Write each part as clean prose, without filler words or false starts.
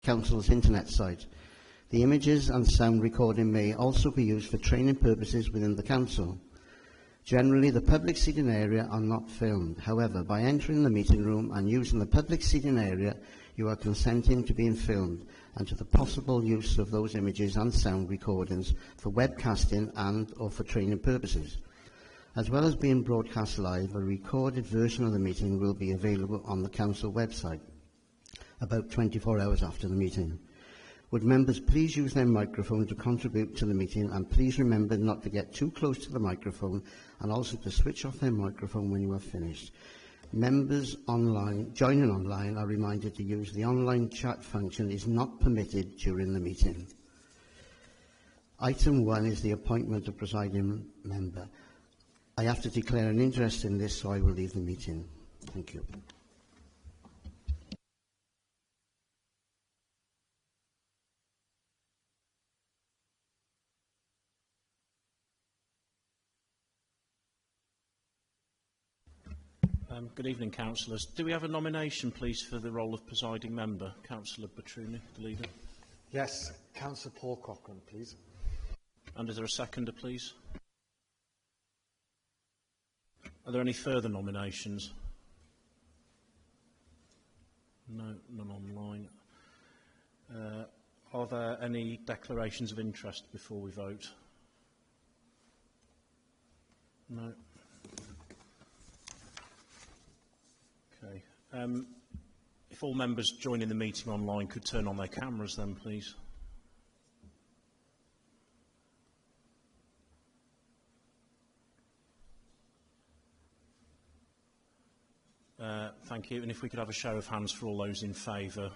Council's internet site. The images and sound recording may also be used for training purposes within the Council. Generally, the public seating area are not filmed. However, by entering the meeting room and using the public seating area, you are consenting to being filmed and to the possible use of those images and sound recordings for webcasting and or for training purposes. As well as being broadcast live, a recorded version of the meeting will be available on the Council website about 24 hours after the meeting. Would members please use their microphone to contribute to the meeting, and please remember not to get too close to the microphone and also to switch off their microphone when you are finished. Members joining online are reminded to use the online chat function is not permitted during the meeting. Item 1 is the appointment of presiding member. I have to declare an interest in this, so I will leave the meeting. Thank you. Good evening, councillors. Do we have a nomination, please, for the role of presiding member? Councillor Bertruni, the leader. Yes, Councillor Paul Cochrane, please. And is there a seconder, please? Are there any further nominations? No, none online. Are there any declarations of interest before we vote? No. Okay. If all members joining the meeting online could turn on their cameras then, please. Thank you. And if we could have a show of hands for all those in favour.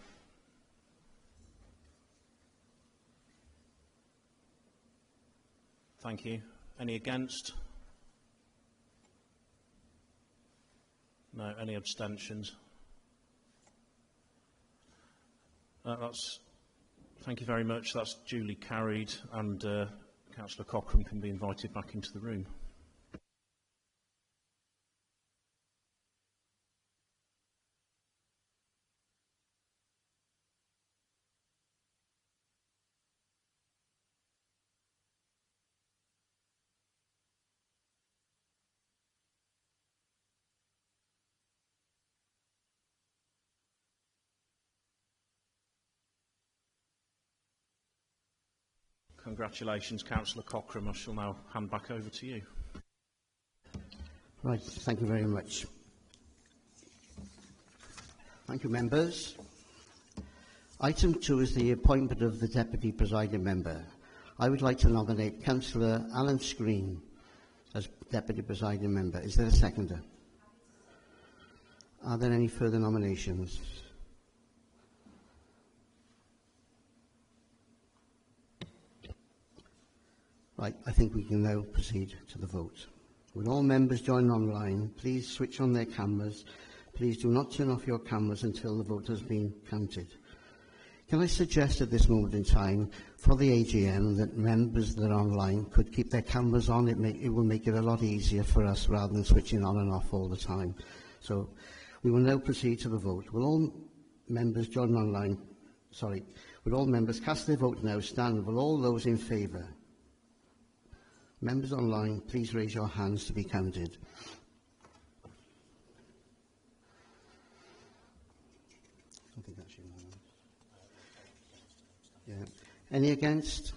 Thank you. Any against? No. Any abstentions? Thank you very much. That's duly carried, and Councillor Cochrane can be invited back into the room. Congratulations, Councillor Cochrane. I shall now hand back over to you. Right, thank you very much. Thank you, members. Item 2 is the appointment of the Deputy Presiding Member. I would like to nominate Councillor Alan Screen as Deputy Presiding Member. Is there a seconder? Are there any further nominations? Right, I think we can now proceed to the vote. Would all members join online, please switch on their cameras. Please do not turn off your cameras until the vote has been counted. Can I suggest at this moment in time for the AGM that members that are online could keep their cameras on? It will make it a lot easier for us rather than switching on and off all the time. So we will now proceed to the vote. Will all members join online? Sorry. Would all members cast their vote now? Stand. Will all those in favour? Members online, please raise your hands to be counted. I think that's unanimous. Yeah. Any against?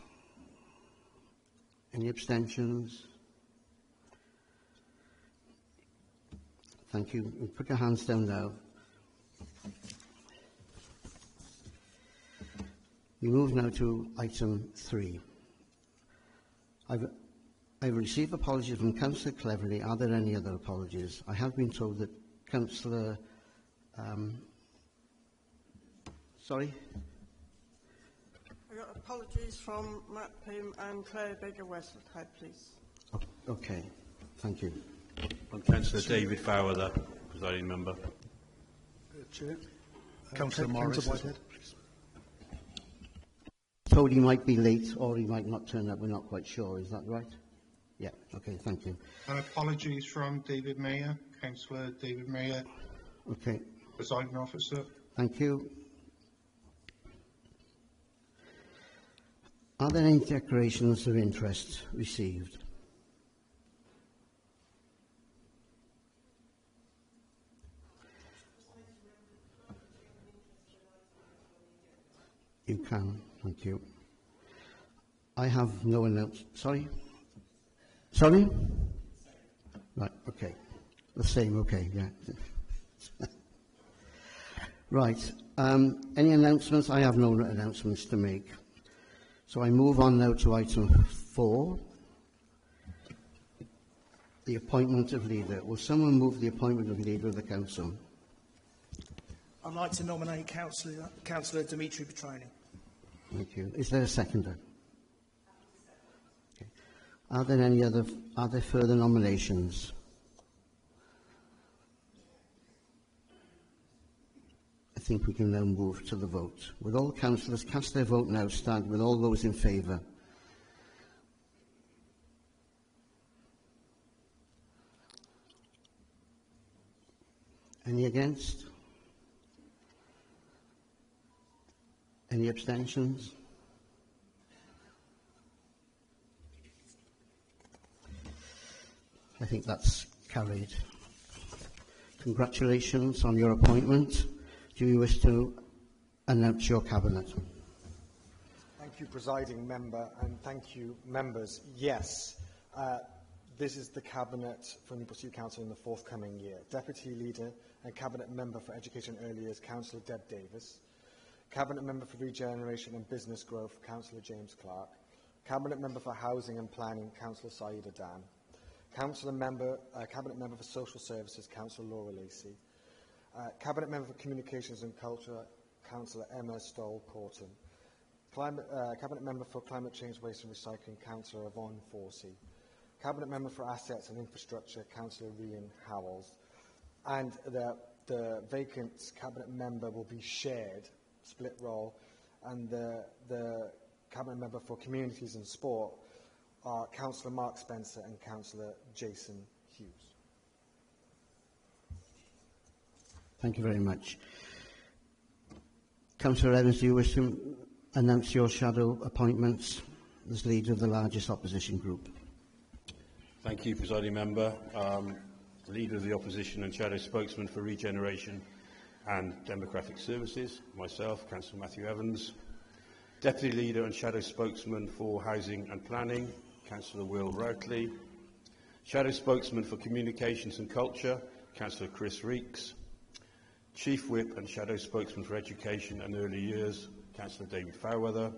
Any abstentions? Thank you. Put your hands down now. We move now to item 3. I've received apologies from Councillor Cleverly. Are there any other apologies? I have been told that Councillor... sorry? I got apologies from Matt Pym and Claire Baker-Westwood, please. Oh, okay, thank you. And Councillor David Faer, the presiding member. Chair. Councillor Morris. Told he might be late or he might not turn up. We're not quite sure. Is that right? Yeah, okay, thank you. Apologies from David Mayer, Councillor David Mayer. Okay. Presiding officer. Thank you. Are there any declarations of interest received? You can, thank you. I have no announcement. Sorry? Sorry? Right, okay. The same, okay, yeah. Right. Any announcements? I have no announcements to make. So I move on now to item 4, the appointment of leader. Will someone move the appointment of leader of the council? I'd like to nominate Councillor Dimitri Petroni. Thank you. Is there a seconder? Okay. Are there further nominations? I think we can now move to the vote. Would all councillors cast their vote now? Stand with all those in favour. Any against? Any abstentions? I think that's carried. Congratulations on your appointment. Do you wish to announce your cabinet? Thank you, Presiding Member, and thank you, members. Yes, this is the cabinet for Newport City Council in the forthcoming year. Deputy Leader and Cabinet Member for Education and Early Years, Councillor Deb Davis. Cabinet Member for Regeneration and Business Growth, Councillor James Clark. Cabinet Member for Housing and Planning, Councillor Saeed Adan. Cabinet Member for Social Services, Councillor Laura Lacey. Cabinet Member for Communications and Culture, Councillor Emma Stoll-Corton. Cabinet Member for Climate Change, Waste and Recycling, Councillor Yvonne Forsey. Cabinet Member for Assets and Infrastructure, Councillor Rian Howells. And the vacant Cabinet Member will be shared, split role, and the Cabinet Member for Communities and Sport are Councillor Mark Spencer and Councillor Jason Hughes. Thank you very much. Councillor Evans, do you wish to announce your shadow appointments as leader of the largest opposition group? Thank you, Presiding Member. Leader of the Opposition and Shadow Spokesman for Regeneration and Demographic Services, myself, Councillor Matthew Evans. Deputy Leader and Shadow Spokesman for Housing and Planning, Councillor Will Routley. Shadow Spokesman for Communications and Culture, Councillor Chris Reeks. Chief Whip and Shadow Spokesman for Education and Early Years, Councillor David Fairweather.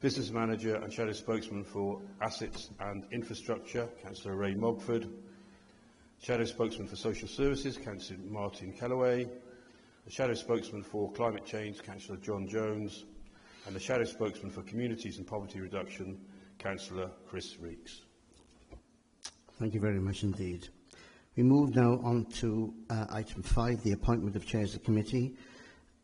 Business Manager and Shadow Spokesman for Assets and Infrastructure, Councillor Ray Mogford. Shadow Spokesman for Social Services, Councillor Martin Kellaway. The Shadow Spokesman for Climate Change, Councillor John Jones. And the Shadow Spokesman for Communities and Poverty Reduction, Councillor Chris Reeks. Thank you very much indeed. We move now on to item 5, the appointment of chairs of committee.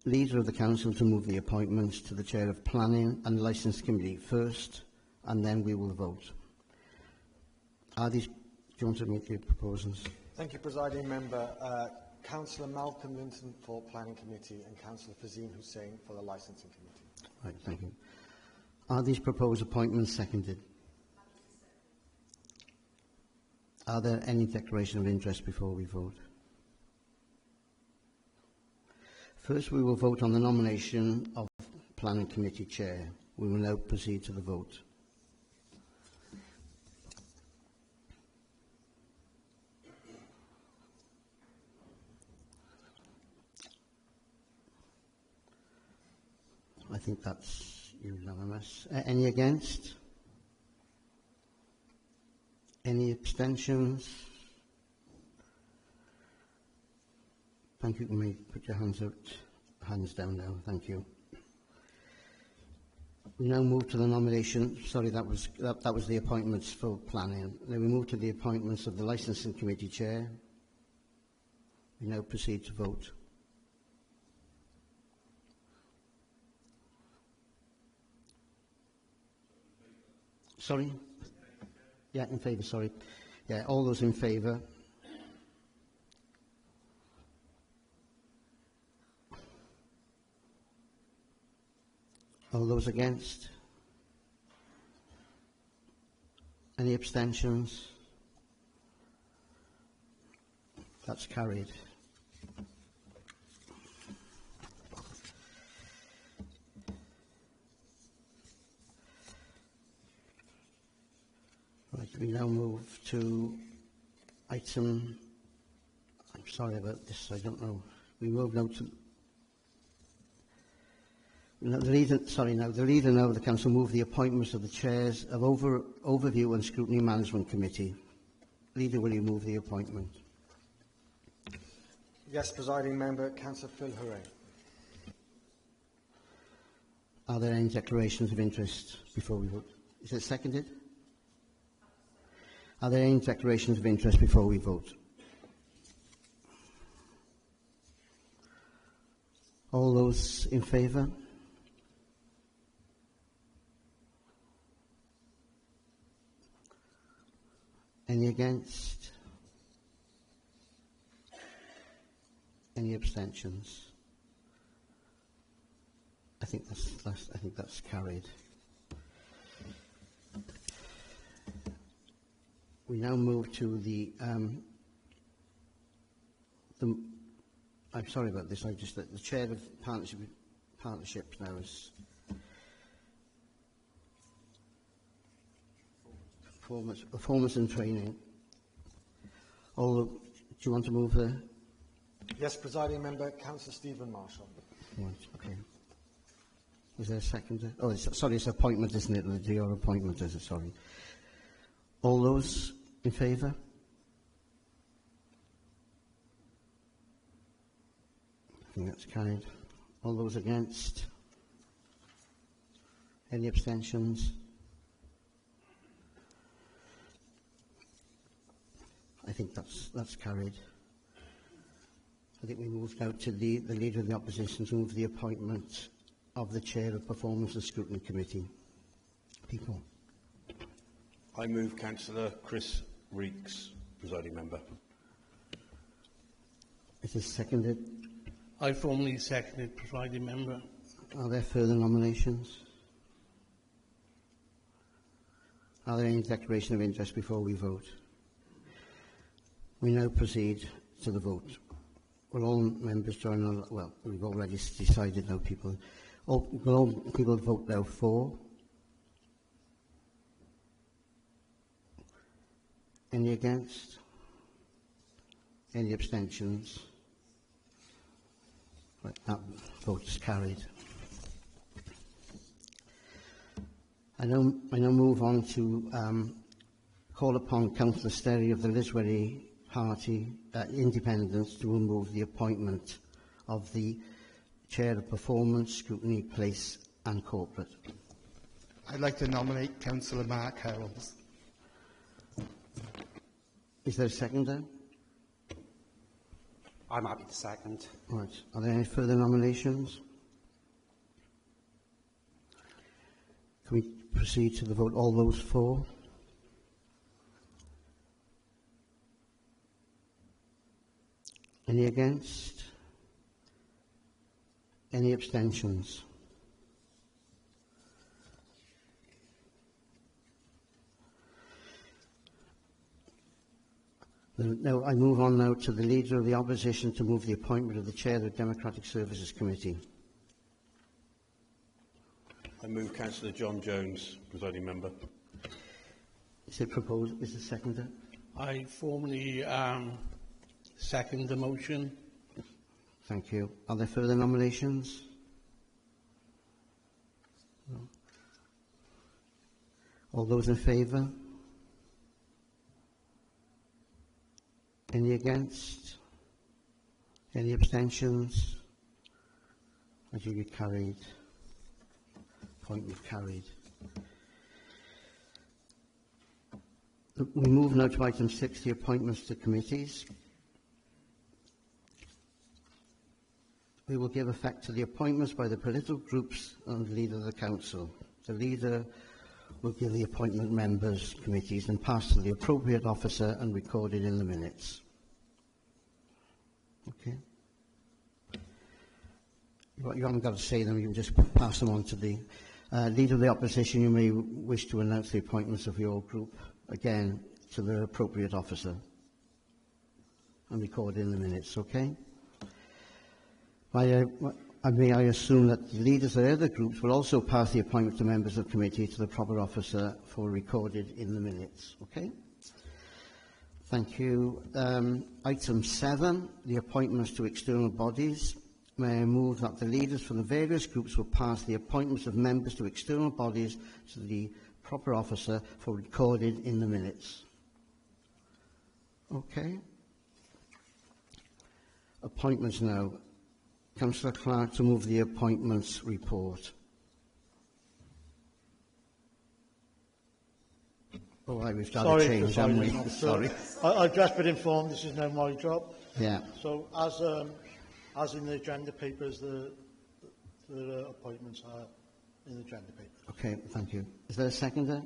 Leader of the council to move the appointments to the chair of planning and licence committee first, and then we will vote. Do you want to make your proposals? Thank you, Presiding Member. Councillor Malcolm Linton for Planning Committee and Councillor Fazim Hussain for the Licensing Committee. Right, thank you. Are these proposed appointments seconded? Are there any declaration of interest before we vote? First, we will vote on the nomination of Planning Committee Chair. We will now proceed to the vote. I think that's unanimous. Any against? Any abstentions? Thank you. You may put your hands down now. Thank you. We now move to the nomination. Sorry, that was the appointments for planning. Then we move to the appointments of the Licensing Committee Chair. We now proceed to vote. Sorry? Yeah, in favour, sorry. Yeah, all those in favour? All those against? Any abstentions? That's carried. Right, we now move to item, I'm sorry about this, I don't know. We move now to, no, the leader now of the council move the appointments of the chairs of Overview and Scrutiny Management Committee. Leader, will you move the appointment? Yes, Presiding Member, Councillor Phil Hooray. Are there any declarations of interest before we vote? Is it seconded? Are there any declarations of interest before we vote? All those in favour? Any against? Any abstentions? I think that's carried. We now move to the I'm sorry about this. The chair of partnerships now is performance and training. Do you want to move the? Yes, Presiding Member, Councillor Stephen Marshall. Right, okay. Is there a second? Oh, it's appointment, isn't it? Your appointment, is it? Sorry. All those in favour? I think that's carried. All those against? Any abstentions? I think that's carried. I think we move now to the Leader of the Opposition to move the appointment of the Chair of Performance and Scrutiny Committee. People. I move Councillor Chris Reeks, Presiding Member. It is seconded. I formally seconded, Presiding Member. Are there further nominations? Are there any declaration of interest before we vote? We now proceed to the vote. Will all members join on? Well, we've already decided now, people. Will all people vote now for? Any against? Any abstentions? Right, that vote is carried. I now move on to call upon Councillor Sterry of the Liswerry Party Independents to remove the appointment of the Chair of Performance, Scrutiny, Place and Corporate. I'd like to nominate Councillor Mark Howells. Is there a seconder? I'm happy to second. Right. Are there any further nominations? Can we proceed to the vote? All those for? Any against? Any abstentions? Now, I move on now to the Leader of the Opposition to move the appointment of the Chair of the Democratic Services Committee. I move Councillor John Jones, Presiding Member. Is it proposed? Is it seconded? I formally second the motion. Thank you. Are there further nominations? No. All those in favour? Any against? Any abstentions? I duly carried. Appointment carried. We move now to item 6, the appointments to committees. We will give effect to the appointments by the political groups and the Leader of the Council. The Leader will give the appointment members committees and pass to the appropriate officer and recorded in the minutes. Okay. You haven't got to say them, you can just pass them on to the Leader of the Opposition. You may wish to announce the appointments of your group again, to the appropriate officer and recorded in the minutes, okay? May I assume that the leaders of the other groups will also pass the appointment to members of committee to the proper officer for recorded in the minutes, okay? Thank you. Item 7, the appointments to external bodies. May I move that the leaders from the various groups will pass the appointments of members to external bodies to the proper officer for recorded in the minutes. Okay. Appointments now. Councillor Clark to move the appointments report. Oh, we've done a change, haven't we? Sorry. I've just been informed this is now my job. Yeah. So as in the agenda papers, the appointments are in the agenda papers. Okay, thank you. Is there a seconder?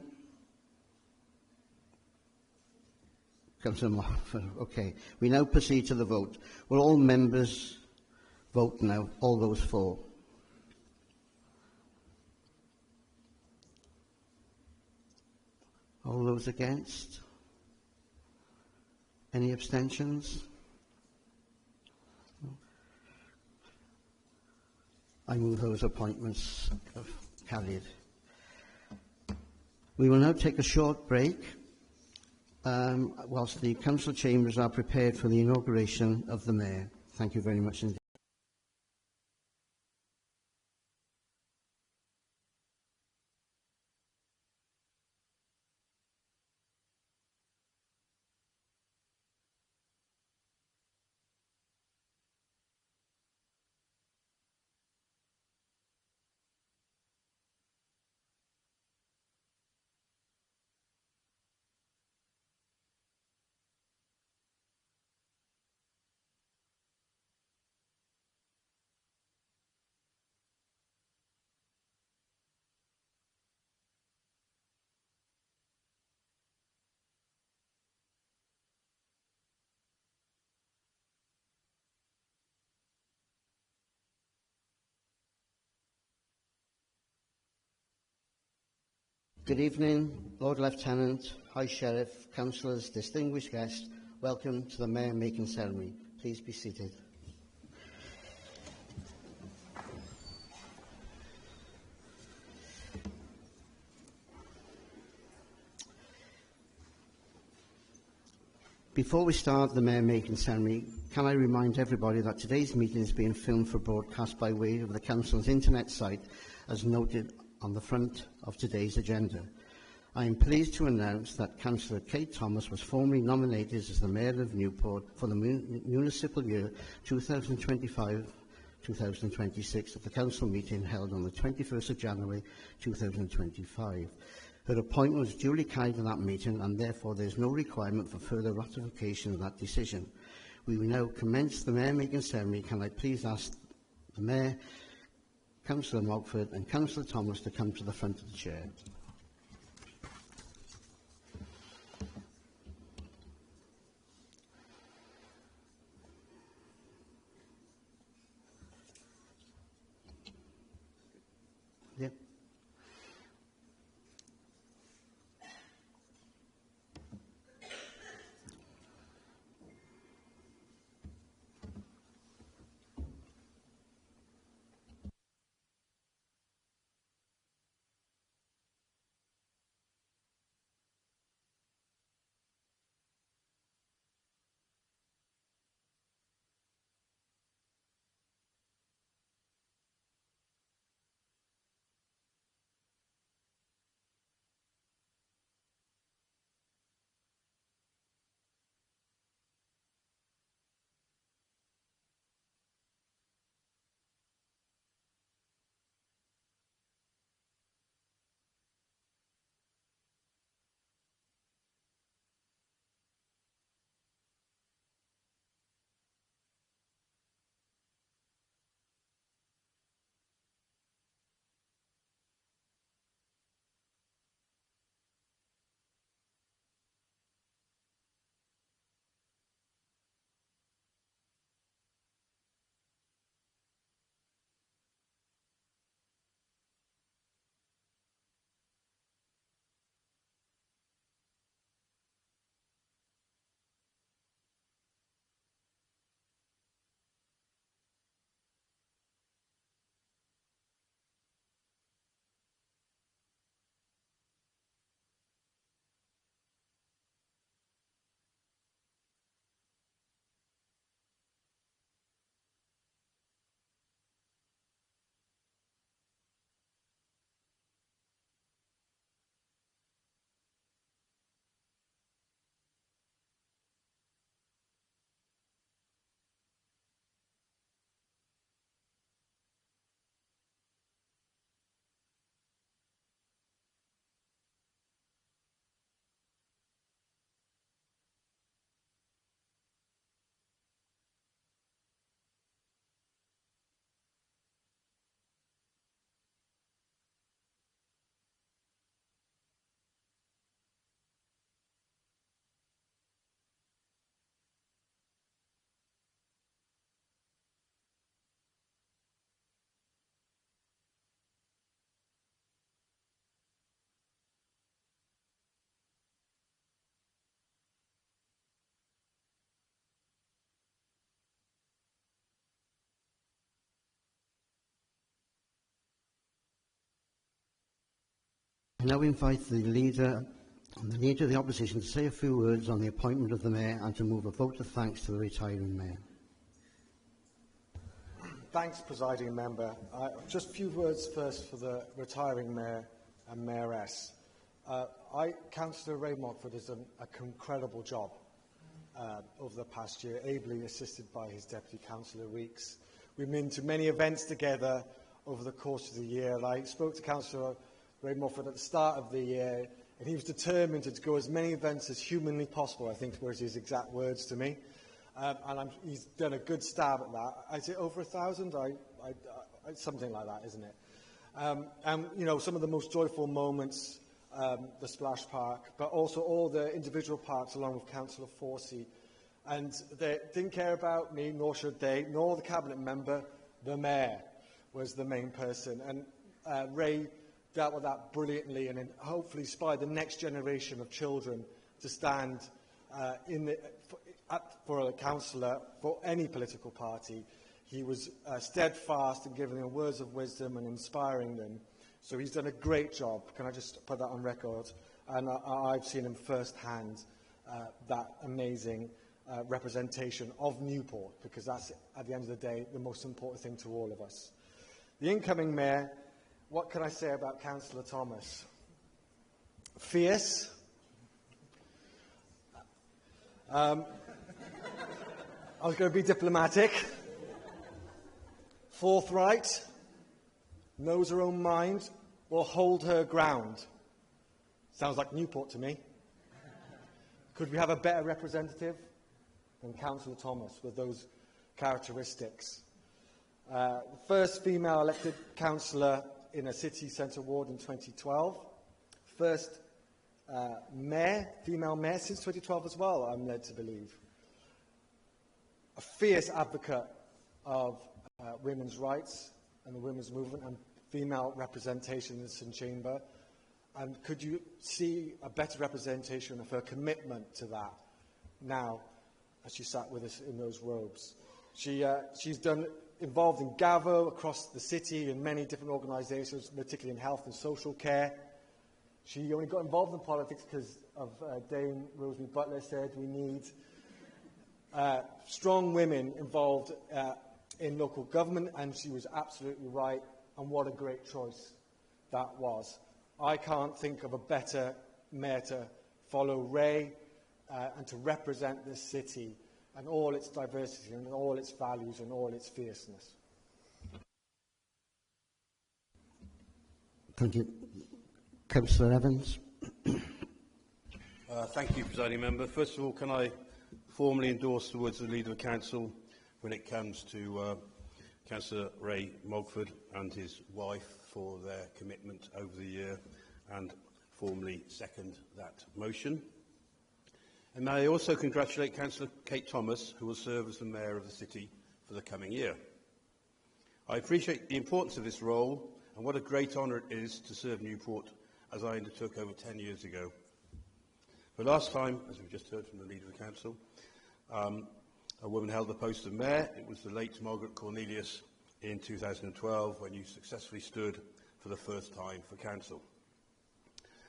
Councillor Moffat. Okay. We now proceed to the vote. Will all members vote now? All those for? All those against? Any abstentions? I move those appointments have carried. We will now take a short break whilst the council chambers are prepared for the inauguration of the Mayor. Thank you very much indeed. Good evening, Lord Lieutenant, High Sheriff, councillors, distinguished guests. Welcome to the Mayor making ceremony. Please be seated. Before we start the Mayor making ceremony, can I remind everybody that today's meeting is being filmed for broadcast by way of the Council's internet site, as noted on the front of today's agenda. I am pleased to announce that Councillor Kate Thomas was formally nominated as the Mayor of Newport for the municipal year 2025-2026 at the Council meeting held on the 21st of January 2025. Her appointment was duly carried in that meeting, and therefore there is no requirement for further ratification of that decision. We will now commence the Mayor making ceremony. Can I please ask the Mayor, Councillor Mogford and Councillor Thomas to come to the front of the chair. Yep. I now invite the Leader of the Opposition to say a few words on the appointment of the Mayor and to move a vote of thanks to the retiring Mayor. Thanks, Presiding Member. Just a few words first for the retiring Mayor and Mayoress. Councillor Ray Mockford has done an incredible job over the past year, ably assisted by his Deputy Councillor Weeks. We've been to many events together over the course of the year. And I spoke to Councillor Ray Mockford at the start of the year, and he was determined to go as many events as humanly possible, I think were his exact words to me. He's done a good stab at that. I say over 1,000, something like that, isn't it? And, you know, some of the most joyful moments, the Splash Park, but also all the individual parks along with Councillor Forsey. And they didn't care about me, nor should they, nor the Cabinet member. The Mayor was the main person. And Ray dealt with that brilliantly and hopefully inspired the next generation of children to stand for a councillor for any political party. He was steadfast in giving them words of wisdom and inspiring them. So he's done a great job. Can I just put that on record? And I've seen him firsthand, that amazing representation of Newport, because that's, at the end of the day, the most important thing to all of us. The incoming Mayor, what can I say about Councillor Thomas? Fierce. I was going to be diplomatic. Forthright. Knows her own mind. Will hold her ground. Sounds like Newport to me. Could we have a better representative than Councillor Thomas with those characteristics? The first female elected councillor in a city centre ward in 2012. First female mayor since 2012 as well, I'm led to believe. A fierce advocate of women's rights and the women's movement and female representation in this chamber. And could you see a better representation of her commitment to that now as she sat with us in those robes? She's involved in Gavo across the city in many different organisations, particularly in health and social care. She only got involved in politics because of Dame Rosemary Butler said we need strong women involved in local government, and she was absolutely right, and what a great choice that was. I can't think of a better mayor to follow Ray and to represent this city and all its diversity and all its values and all its fierceness. Thank you. Councillor Evans. Thank you, Presiding Member. First of all, can I formally endorse the words of the Leader of Council when it comes to Councillor Ray Mogford and his wife for their commitment over the year, and formally second that motion. And may I also congratulate Councillor Kate Thomas, who will serve as the Mayor of the City for the coming year. I appreciate the importance of this role and what a great honour it is to serve Newport, as I undertook over 10 years ago. The last time, as we've just heard from the Leader of the Council, a woman held the post of Mayor. It was the late Margaret Cornelius in 2012, when you successfully stood for the first time for Council.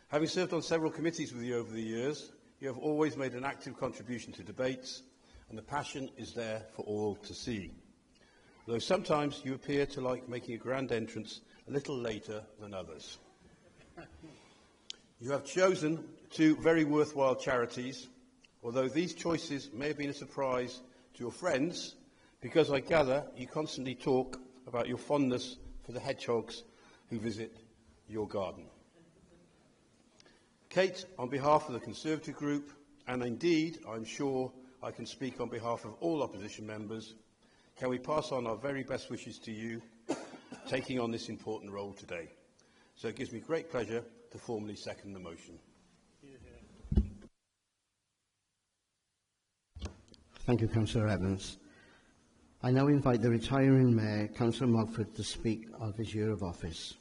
Having served on several committees with you over the years, you have always made an active contribution to debates, and the passion is there for all to see. Though sometimes you appear to like making a grand entrance a little later than others. You have chosen two very worthwhile charities, although these choices may have been a surprise to your friends, because I gather you constantly talk about your fondness for the hedgehogs who visit your garden. Kate, on behalf of the Conservative Group, and indeed, I'm sure I can speak on behalf of all opposition members, can we pass on our very best wishes to you, taking on this important role today. So it gives me great pleasure to formally second the motion. Thank you, Councillor Evans. I now invite the retiring Mayor, Councillor Mogford, to speak of his year of office.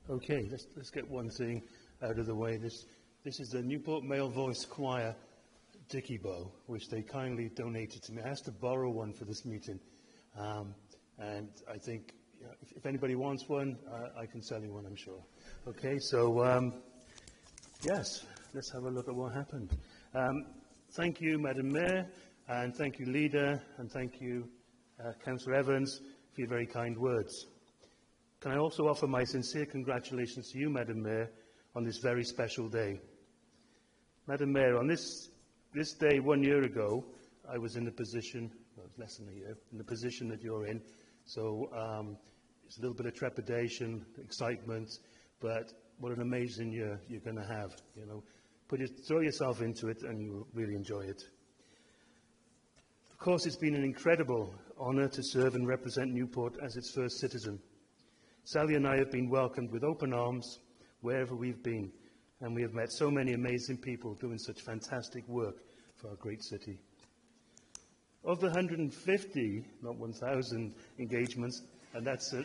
Okay, let's get one thing out of the way. This is the Newport Male Voice Choir dicky bow, which they kindly donated to me. I asked to borrow one for this meeting, and I think if anybody wants one, I can sell you one, I'm sure. Okay, so yes, let's have a look at what happened. Thank you, Madam Mayor, and thank you, Leader, and thank you, Councillor Evans, for your very kind words. Can I also offer my sincere congratulations to you, Madam Mayor, on this very special day. Madam Mayor, on this day 1 year ago, I was in the position, well, less than a year, in the position that you're in. So it's a little bit of trepidation, excitement, but what an amazing year you're going to have. You know, throw yourself into it, and you'll really enjoy it. Of course, it's been an incredible honour to serve and represent Newport as its first citizen. Sally and I have been welcomed with open arms wherever we've been, and we have met so many amazing people doing such fantastic work for our great city. Of the 150, not 1,000 engagements, and that's a,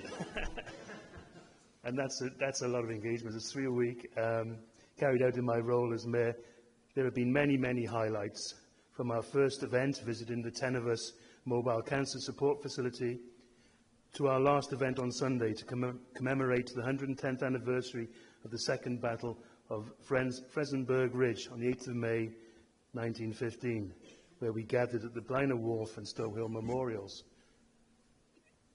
that's a lot of engagements, it's 3 a week, carried out in my role as Mayor, there have been many, many highlights, from our first event visiting the 10 of us mobile cancer support facility, to our last event on Sunday to commemorate the 110th anniversary of the Second Battle of Fresenberg Ridge on the 8th of May 1915, where we gathered at the Blaenau Wharf and Stow Hill memorials.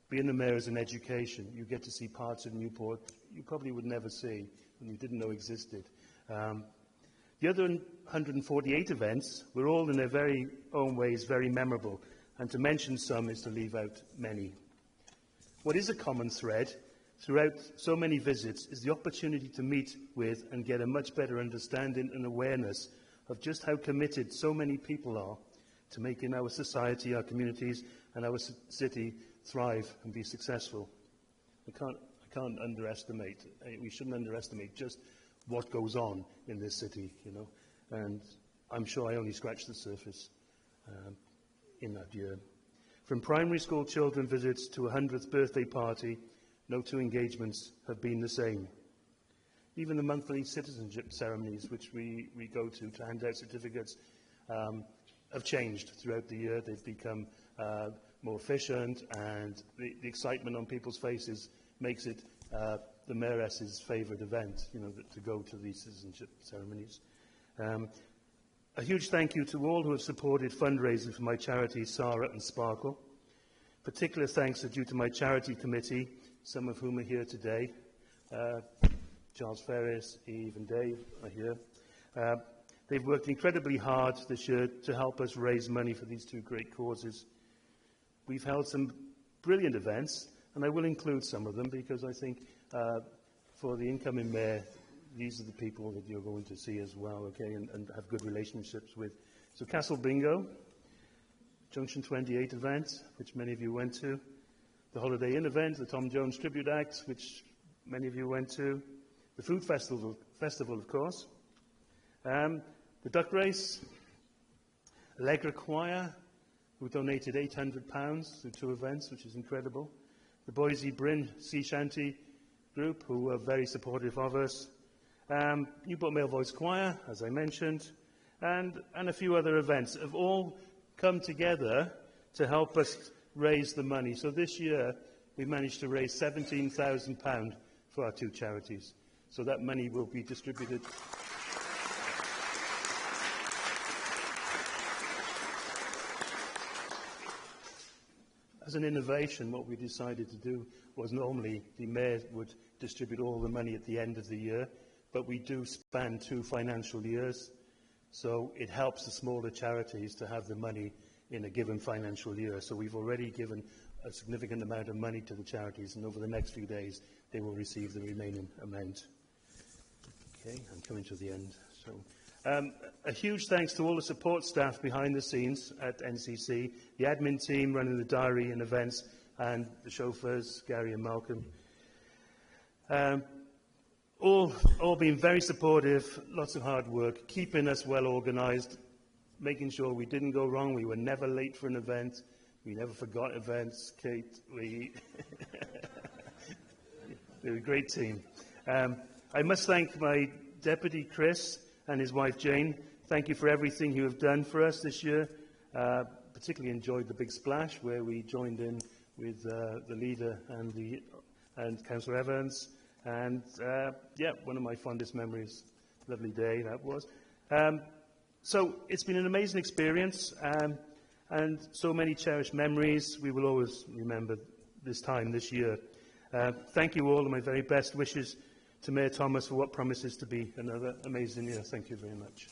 Being the Mayor is an education. You get to see parts of Newport you probably would never see and you didn't know existed. The other 148 events were all in their very own ways very memorable, and to mention some is to leave out many. What is a common thread throughout so many visits is the opportunity to meet with and get a much better understanding and awareness of just how committed so many people are to making our society, our communities and our city thrive and be successful. I can't underestimate, we shouldn't underestimate just what goes on in this city, you know, and I'm sure I only scratched the surface in that year. From primary school children visits to a 100th birthday party, no two engagements have been the same. Even the monthly citizenship ceremonies, which we go to hand out certificates, have changed throughout the year. They've become more efficient, and the excitement on people's faces makes it the Mayoress's favourite event, you know, to go to these citizenship ceremonies. A huge thank you to all who have supported fundraising for my charities, Sarah and Sparkle. Particular thanks are due to my charity committee, some of whom are here today. Charles Ferris, Eve and Dave are here. They've worked incredibly hard this year to help us raise money for these two great causes. We've held some brilliant events, and I will include some of them because I think for the incoming Mayor, these are the people that you're going to see as well, okay, and have good relationships with. So Castle Bingo, Junction 28 event, which many of you went to, the Holiday Inn event, the Tom Jones Tribute Act, which many of you went to, the Food Festival of course, the Duck Race, Allegra Choir, who donated £800 to 2 events, which is incredible, the Boise Bryn Sea Shanty group, who were very supportive of us, Newport Male Voice Choir, as I mentioned, and a few other events have all come together to help us raise the money. So this year, we managed to raise £17,000 for our 2 charities. So that money will be distributed. As an innovation, what we decided to do was normally the Mayor would distribute all the money at the end of the year, but we do span 2 financial years, so it helps the smaller charities to have the money in a given financial year. So we've already given a significant amount of money to the charities, and over the next few days they will receive the remaining amount. Okay, I'm coming to the end. So, a huge thanks to all the support staff behind the scenes at NCC, the admin team running the diary and events, and the chauffeurs, Gary and Malcolm. All been very supportive, lots of hard work, keeping us well organised, making sure we didn't go wrong. We were never late for an event. We never forgot events. Kate, they're a great team. I must thank my deputy, Chris, and his wife, Jane, thank you for everything you have done for us this year. Particularly enjoyed the big splash where we joined in with the leader and Councillor Evans. And yeah, one of my fondest memories. Lovely day that was. So it's been an amazing experience and so many cherished memories. We will always remember this time this year. Thank you all, and my very best wishes to Mayor Thomas for what promises to be another amazing year. Thank you very much.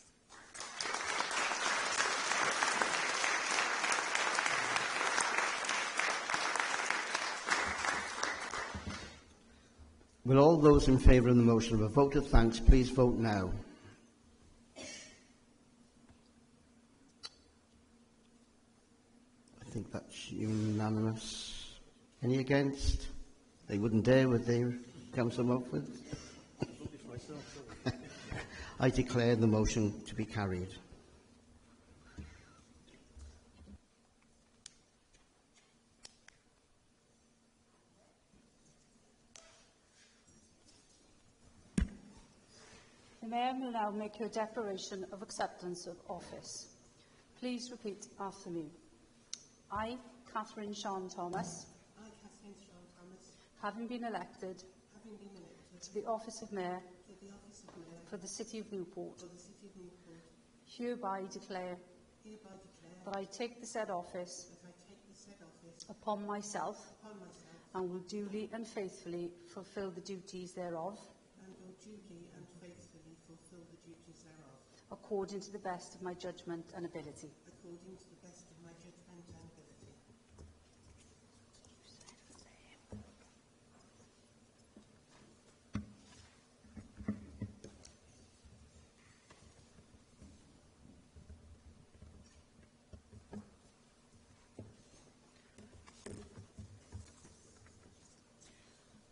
Will all those in favour of the motion of a vote of thanks please vote now? I think that's unanimous. Any against? They wouldn't dare, would they, Councillor Mumford? I declare the motion to be carried. The Mayor will now make her declaration of acceptance of office. Please repeat after me. I, Catherine Sean Thomas, having been elected to the office of Mayor for the City of Newport, hereby declare that I take the said office upon myself and will duly and faithfully fulfil the duties thereof, according to the best of my judgment and ability.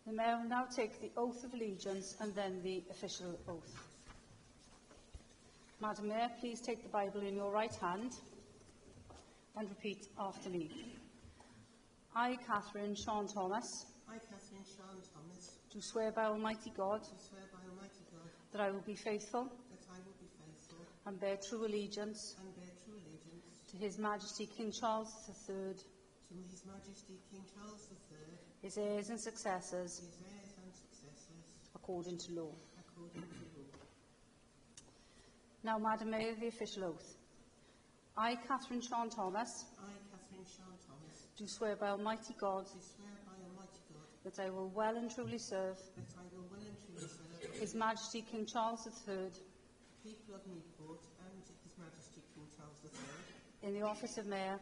The Mayor will now take the oath of allegiance and then the official oath. Madam Mayor, please take the Bible in your right hand and repeat after me. I, Catherine Sean Thomas, do swear by Almighty God, that I will be faithful, and bear true allegiance, to His Majesty King Charles III, his heirs and successors, according to law. Now, Madam Mayor, the official oath. I, Catherine Sean Thomas, do swear by Almighty God, that I will well and truly serve His Majesty King Charles III, people of Newport, and His Majesty King Charles III, in the office of Mayor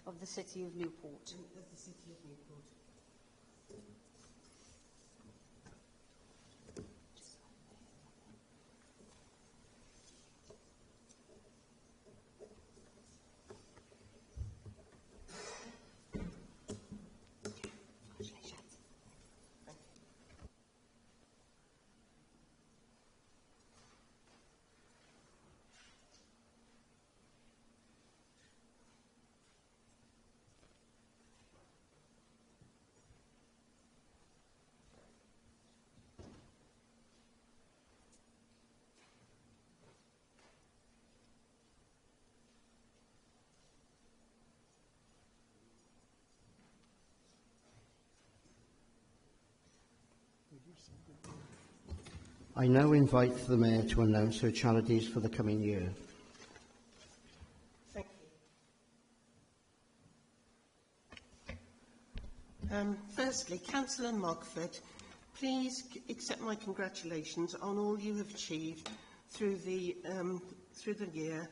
of the City of Newport. I now invite the Mayor to announce her charities for the coming year. Thank you. Firstly, Councillor Mogford, please accept my congratulations on all you have achieved through the year.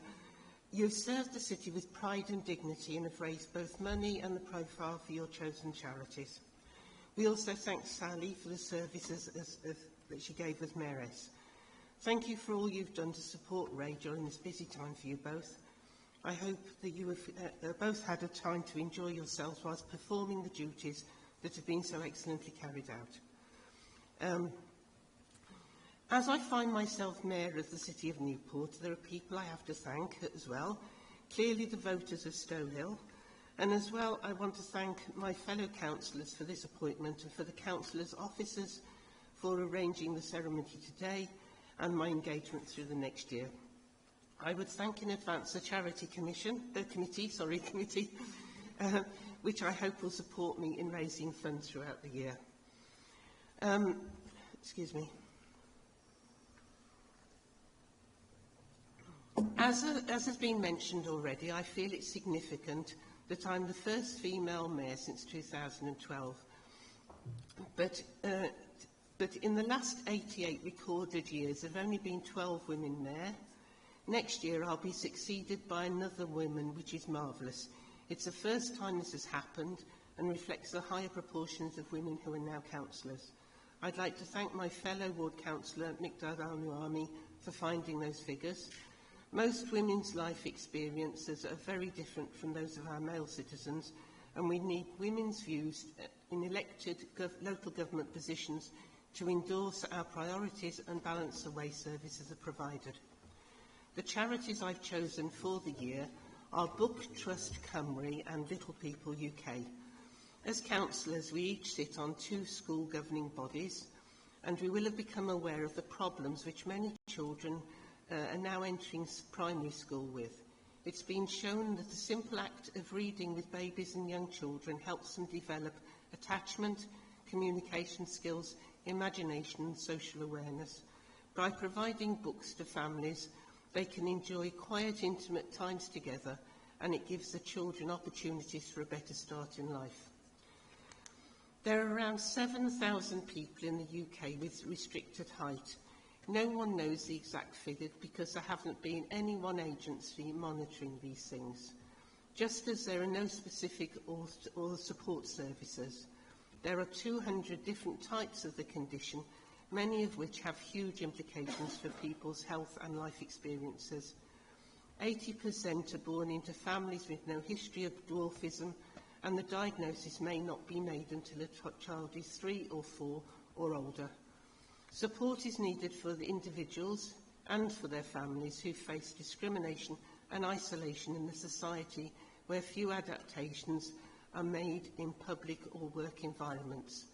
You have served the city with pride and dignity and have raised both money and the profile for your chosen charities. We also thank Sally for the services that she gave as Mayoress. Thank you for all you've done to support Ray during this busy time for you both. I hope that you have both had a time to enjoy yourselves whilst performing the duties that have been so excellently carried out. As I find myself Mayor of the City of Newport, there are people I have to thank as well. Clearly the voters of Stonehill. And as well, I want to thank my fellow councillors for this appointment and for the councillors' officers for arranging the ceremony today and my engagement through the next year. I would thank in advance the committee, which I hope will support me in raising funds throughout the year. Excuse me. As has been mentioned already, I feel it's significant that I'm the first female mayor since 2012. But in the last 88 recorded years, there have only been 12 women mayor. Next year, I'll be succeeded by another woman, which is marvellous. It's the first time this has happened and reflects the higher proportions of women who are now councillors. I'd like to thank my fellow ward councillor, Tudalennau, for finding those figures. Most women's life experiences are very different from those of our male citizens, and we need women's views in elected local government positions to endorse our priorities and balance the way services are provided. The charities I've chosen for the year are Book Trust Cymru and Little People UK. As councillors, we each sit on 2 school governing bodies, and we will have become aware of the problems which many children are now entering primary school with. It's been shown that the simple act of reading with babies and young children helps them develop attachment, communication skills, imagination and social awareness. By providing books to families, they can enjoy quiet, intimate times together, and it gives the children opportunities for a better start in life. There are around 7,000 people in the UK with restricted height. No one knows the exact figure because there haven't been any one agency monitoring these things. Just as there are no specific or support services, there are 200 different types of the condition, many of which have huge implications for people's health and life experiences. 80% are born into families with no history of dwarfism, and the diagnosis may not be made until a child is 3 or 4 or older. Support is needed for the individuals and for their families who face discrimination and isolation in the society where few adaptations are made in public or work environments.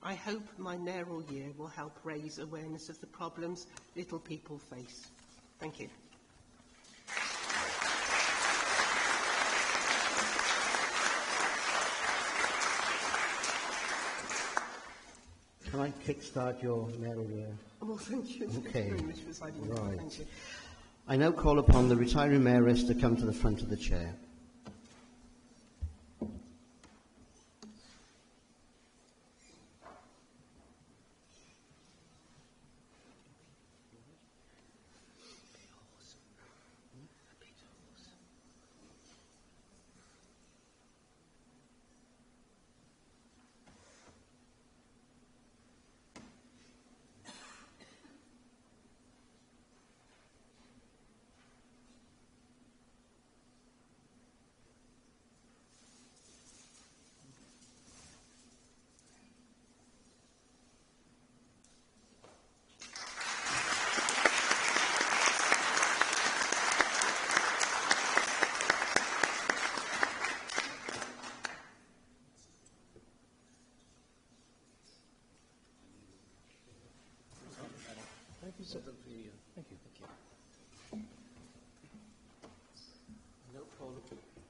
I hope my mayoral year will help raise awareness of the problems little people face. Thank you. Can I kickstart your mayoral year? Well, thank you. Okay. Very much, Presiding. Right. Thank you. I now call upon the retiring mayoress to come to the front of the chair.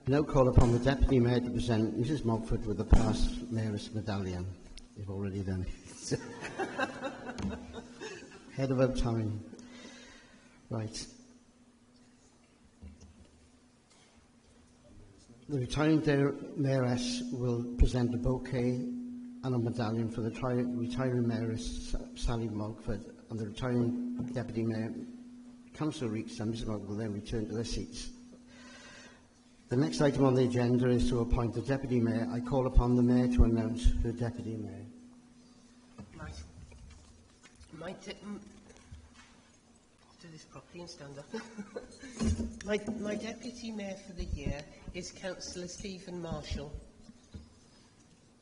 I now call upon the Deputy Mayor to present Mrs Mogford with the past Mayoress Medallion. You've already done it. Head of our time. Right. The retiring Mayoress will present a bouquet and a medallion for the retiring Mayoress Sally Mogford, and the retiring Deputy Mayor, Councillor Reeks and Mrs Mogford will then return to their seats. The next item on the agenda is to appoint the Deputy Mayor. I call upon the Mayor to announce her Deputy Mayor. Do this properly and stand up. my Deputy Mayor for the year is Councillor Stephen Marshall,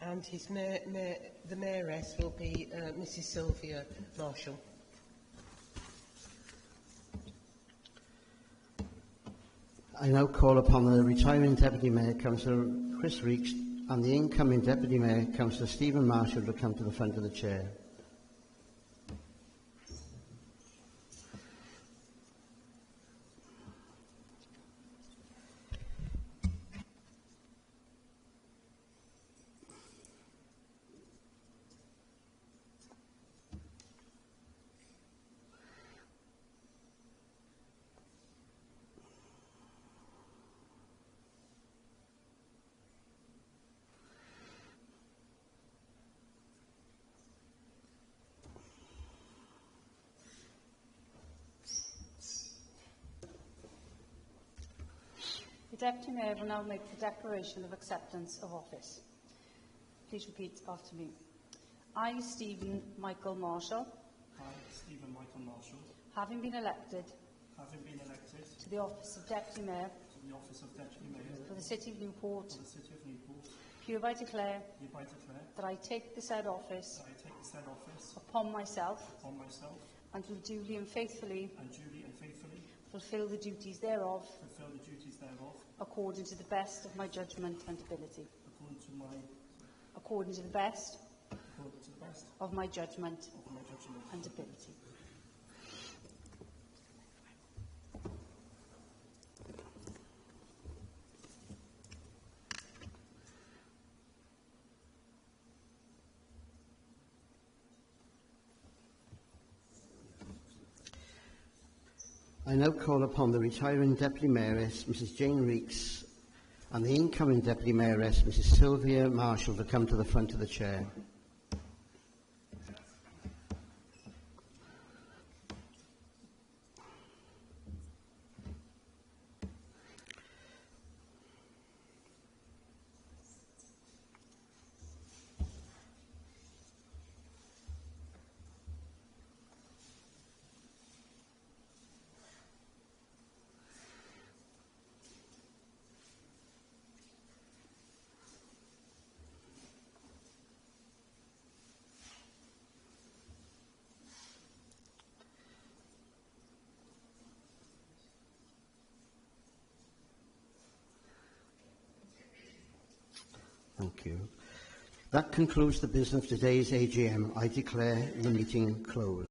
and his the Mayoress will be Mrs Sylvia Marshall. I now call upon the retiring Deputy Mayor, Councillor Chris Reeks, and the incoming Deputy Mayor, Councillor Stephen Marshall, to come to the front of the chair. Deputy Mayor will now make the declaration of acceptance of office. Please repeat after me. I, Stephen Michael Marshall, having been elected to the office of Deputy Mayor for the City of Newport, hereby declare that I take the said office upon myself and will duly and faithfully fulfil the duties thereof according to the best of my judgment and ability. According to the best of my judgment and ability. I now call upon the retiring Deputy Mayoress, Mrs Jane Reeks, and the incoming Deputy Mayoress, Mrs Sylvia Marshall, to come to the front of the chair. Thank you. That concludes the business of today's AGM. I declare the meeting closed.